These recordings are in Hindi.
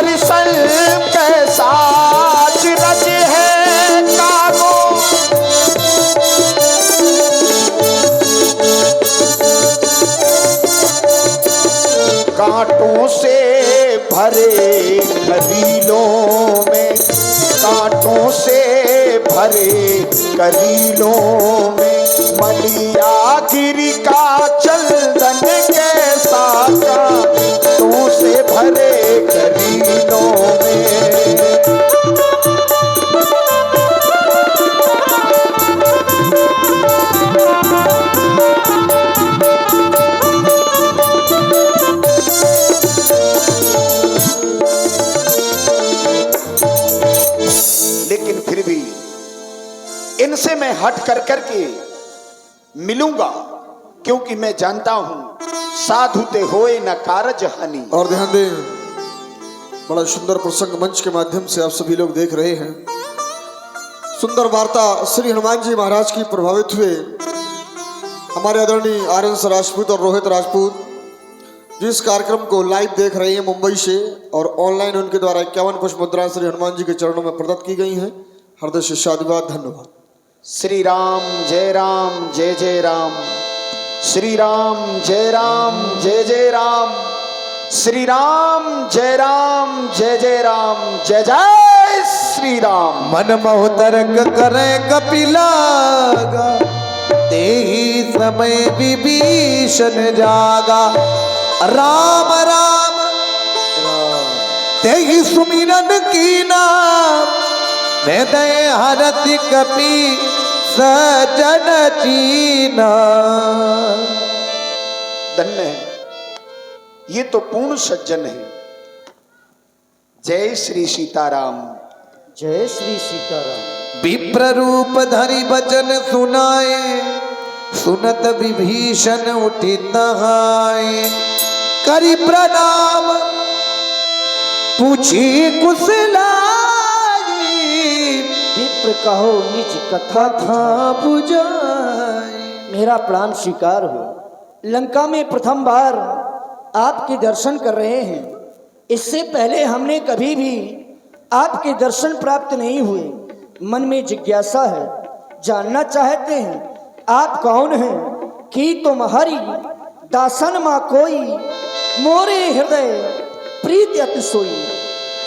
दर्शन कैसा अचरज है कागो, कांटों से भरे करीलों में, कांटों से भरे करीलों में, मलिया गिरी का चंदन कैसा, कांटों से भरे करीलों में। लेकिन फिर भी इनसे मैं हट कर करके मिलूंगा, क्योंकि मैं जानता हूं साधु ते होए न कारज हानि। और ध्यान दें, बड़ा सुंदर प्रसंग मंच के माध्यम से आप सभी लोग देख रहे हैं। सुंदर वार्ता श्री हनुमान जी महाराज की प्रभावित हुए हमारे आदरणीय आर्यन राजपूत और रोहित राजपूत जिस कार्यक्रम को लाइव देख रहे हैं मुंबई से, और ऑनलाइन उनके द्वारा 51 पुष्प मुद्राएं श्री हनुमान जी के चरणों में प्रदत्त की गई हैं। हृदय से साधुवाद, धन्यवाद। श्री राम जय राम जय जय राम, श्री राम जय राम जय जय राम, श्री राम जय राम जय जय राम, जय जय श्री राम। मन मोह तर्क करे कपिलागा, तेहि समय विभीषण जागा। राम राम तेहि सुमिरन कीना, हृदय हरति कपि सजन चीना। धन्य है, ये तो पूर्ण सज्जन है। जय श्री सीताराम, जय श्री सीताराम। विप्र रूप धरि बचन सुनाए, सुनत विभीषण उठि नहाए। करि प्रणाम पूछी कुशलाई, विप्र कहो निज कथा था बुझाए। मेरा प्राण स्वीकार हो। लंका में प्रथम बार आपके दर्शन कर रहे हैं। इससे पहले हमने कभी भी आपके दर्शन प्राप्त नहीं हुए। मन में जिज्ञासा है, जानना चाहते हैं आप कौन हैं। कि तुम हरि दासन माँ कोई, मोरे हृदय प्रीत अति सोई।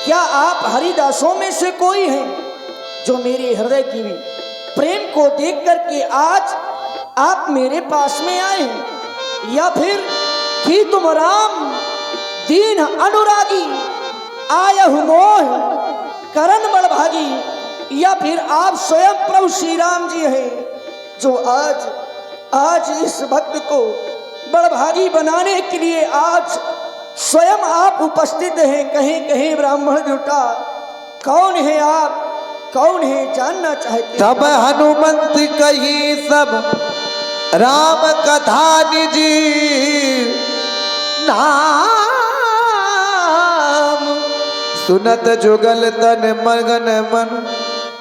क्या आप हरिदासों में से कोई हैं जो मेरे हृदय की प्रेम को देख करके आज आप मेरे पास में आए हैं, या फिर कि तुम राम दीन अनुरागी, आयहु मोह करण बड़भागी, या फिर आप स्वयं प्रभु श्री राम जी हैं जो आज इस भक्त को बड़भागी बनाने के लिए आज स्वयं आप उपस्थित हैं। कहीं कहीं ब्राह्मण जुटा। कौन है आप, कौन है, जानना चाहते। तब हनुमंत कही सब राम कथा निजी, नाम सुनत जुगल तन मगन मन,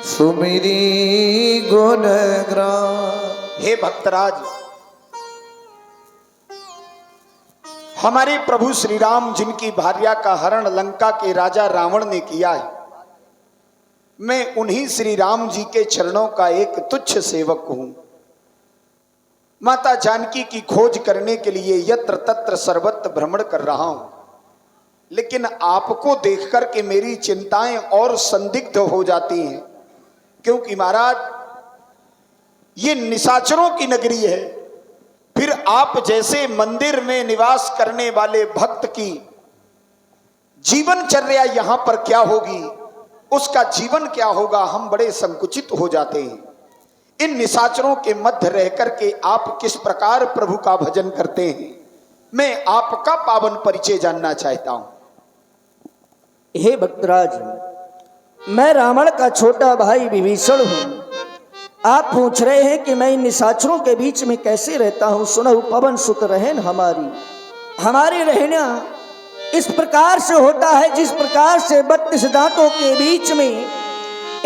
सुमिरी गुण ग्राम। हे भक्तराज, हमारे प्रभु श्री राम जिनकी भार्या का हरण लंका के राजा रावण ने किया है, मैं उन्हीं श्री राम जी के चरणों का एक तुच्छ सेवक हूं। माता जानकी की खोज करने के लिए यत्र तत्र सर्वत्र भ्रमण कर रहा हूं, लेकिन आपको देखकर के मेरी चिंताएं और संदिग्ध हो जाती हैं, क्योंकि महाराज ये निशाचरों की नगरी है। फिर आप जैसे मंदिर में निवास करने वाले भक्त की जीवनचर्या यहां पर क्या होगी, उसका जीवन क्या होगा, हम बड़े संकुचित हो जाते हैं। इन निशाचरों के मध्य रह करके आप किस प्रकार प्रभु का भजन करते हैं, मैं आपका पावन परिचय जानना चाहता हूं। हे भक्तराज, मैं रावण का छोटा भाई विभीषण हूं। आप पूछ रहे हैं कि मैं इन निशाचरों के बीच में कैसे रहता हूं। सुनहु पवन सुत रहन हमारी रहना इस प्रकार से होता है जिस प्रकार से 32 दांतों के बीच में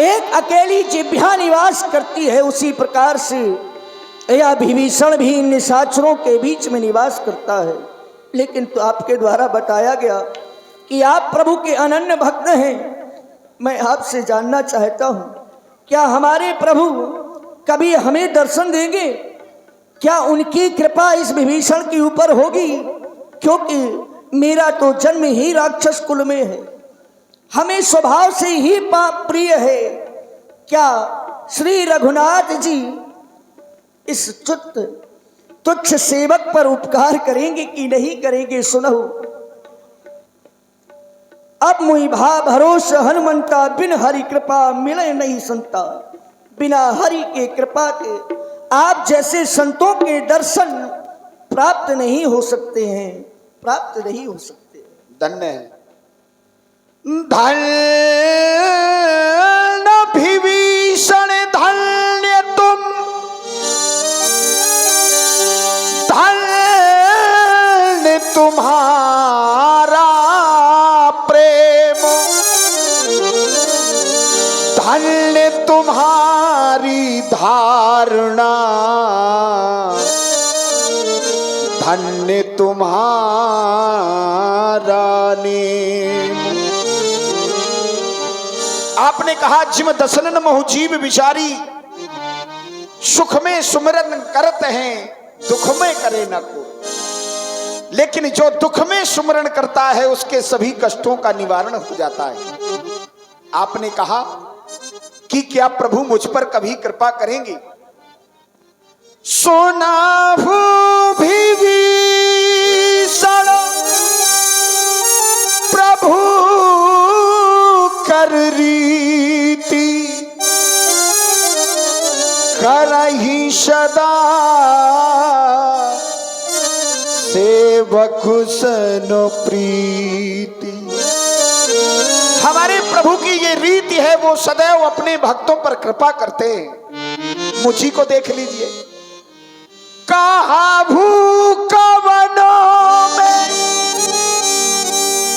एक अकेली जिह्वा निवास करती है, उसी प्रकार से यह विभीषण भी इन निशाचरों के बीच में निवास करता है। लेकिन तो आपके द्वारा बताया गया कि आप प्रभु के अनन्य भक्त हैं। मैं आपसे जानना चाहता हूं, क्या हमारे प्रभु कभी हमें दर्शन देंगे? क्या उनकी कृपा इस विभीषण के ऊपर होगी? क्योंकि मेरा तो जन्म ही राक्षस कुल में है, हमें स्वभाव से ही पाप प्रिय है। क्या श्री रघुनाथ जी इस तुच्छ सेवक पर उपकार करेंगे कि नहीं करेंगे? सुनो, अब मुई भा भरोसा हनुमंता, बिन हरि कृपा मिले नहीं संता। बिना हरि के कृपा के आप जैसे संतों के दर्शन प्राप्त नहीं हो सकते हैं, प्राप्त नहीं हो सकते। धन्य है, धन्य विभीषण, धन्य तुम, धन्य तुम्हारा प्रेम, धन्य तुम्हारी धारणा, धन्य तुम्हारा नेम। आपने कहा जिम दसनन महु जीव विचारी, सुख में सुमिरन करत हैं, दुख में करे न को। लेकिन जो दुख में सुमिरन करता है उसके सभी कष्टों का निवारण हो जाता है। आपने कहा कि क्या प्रभु मुझ पर कभी कृपा करेंगे? सोना विभीषण प्रभु कर रीति, करहि सदा सेवक सन प्रीति। हमारे प्रभु की ये रीति है, वो सदैव अपने भक्तों पर कृपा करते हैं। मुझी को देख लीजिए, कहा भूकवनों में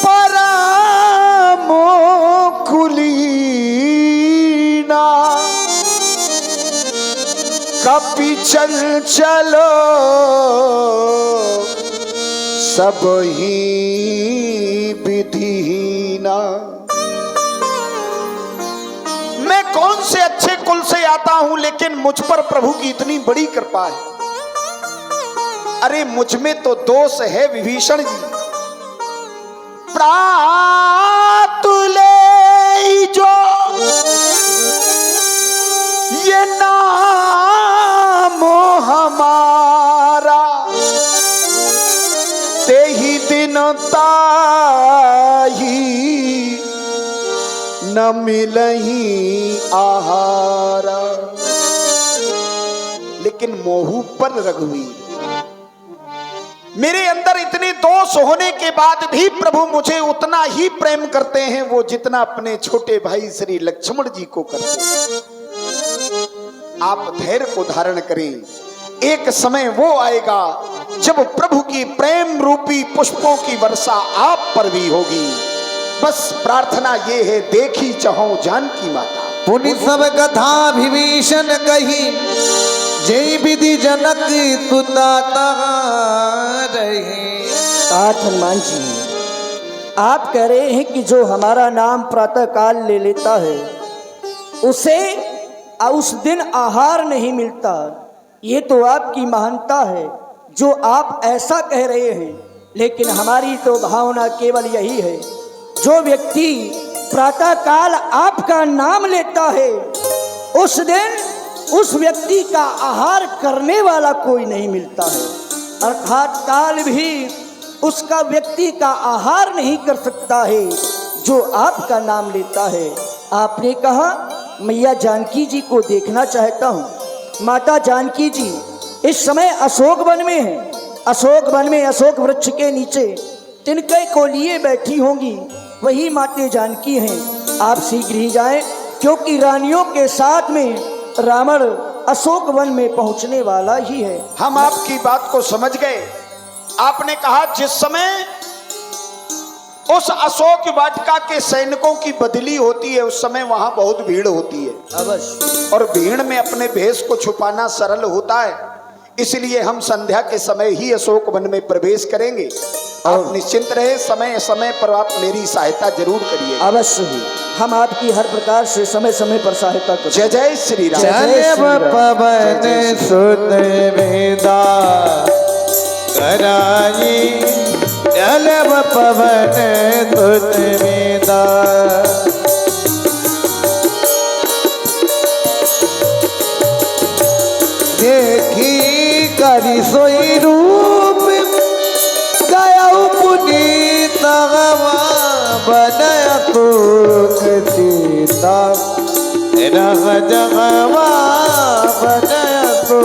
परमो कुलीना, कपि चल चलो सब ही विधिहीना। मैं कौन से अच्छे कुल से आता हूं, लेकिन मुझ पर प्रभु की इतनी बड़ी कृपा है। अरे मुझ में तो दोष है विभीषण जी। प्रातुले जो ये नाम हमारा, ते ही दिन ताही न मिलही आहारा। लेकिन मोहू पर रघुवीर, मेरे अंदर इतने दोष होने के बाद भी प्रभु मुझे उतना ही प्रेम करते हैं वो जितना अपने छोटे भाई श्री लक्ष्मण जी को करते हैं। आप धैर्य को धारण करें, एक समय वो आएगा जब प्रभु की प्रेम रूपी पुष्पों की वर्षा आप पर भी होगी। बस प्रार्थना ये है, देखी चाहो जानकी माता। पुनि सब कथा विभीषण कही, जय विधि जनक सुताता रहे। हनुमान जी, आप कह रहे हैं कि जो हमारा नाम प्रातः काल ले लेता है उसे उस दिन आहार नहीं मिलता। ये तो आपकी महानता है जो आप ऐसा कह रहे हैं, लेकिन हमारी तो भावना केवल यही है, जो व्यक्ति प्रातः काल आपका नाम लेता है उस दिन उस व्यक्ति का आहार करने वाला कोई नहीं मिलता है, अर्थात काल भी उसका व्यक्ति का आहार नहीं कर सकता है जो आपका नाम लेता है। आपने कहा मैया जानकी जी को देखना चाहता हूँ। माता जानकी जी इस समय अशोक वन में है। अशोक वन में अशोक वृक्ष के नीचे तिनके को लिए बैठी होंगी, वही माता जानकी हैं। आप शीघ्र ही जाएं, क्योंकि रानियों के साथ में रावण अशोक वन में पहुंचने वाला ही है। हम आपकी बात को समझ गए। आपने कहा जिस समय उस अशोक वाटिका के सैनिकों की बदली होती है उस समय वहां बहुत भीड़ होती है अवश्य, और भीड़ में अपने भेष को छुपाना सरल होता है, इसलिए हम संध्या के समय ही अशोक वन में प्रवेश करेंगे। आप निश्चिंत रहे, समय समय पर आप मेरी सहायता जरूर करिए। अवश्य ही हम आपकी हर प्रकार से समय समय पर सहायता करें। जय जय श्री राम। चले पवन सुत वेदा कराई, चले पवन सुत वेदा देखी करी सोई रूप गया पुनीत बनया तुक सीता रह जगवा बनया तो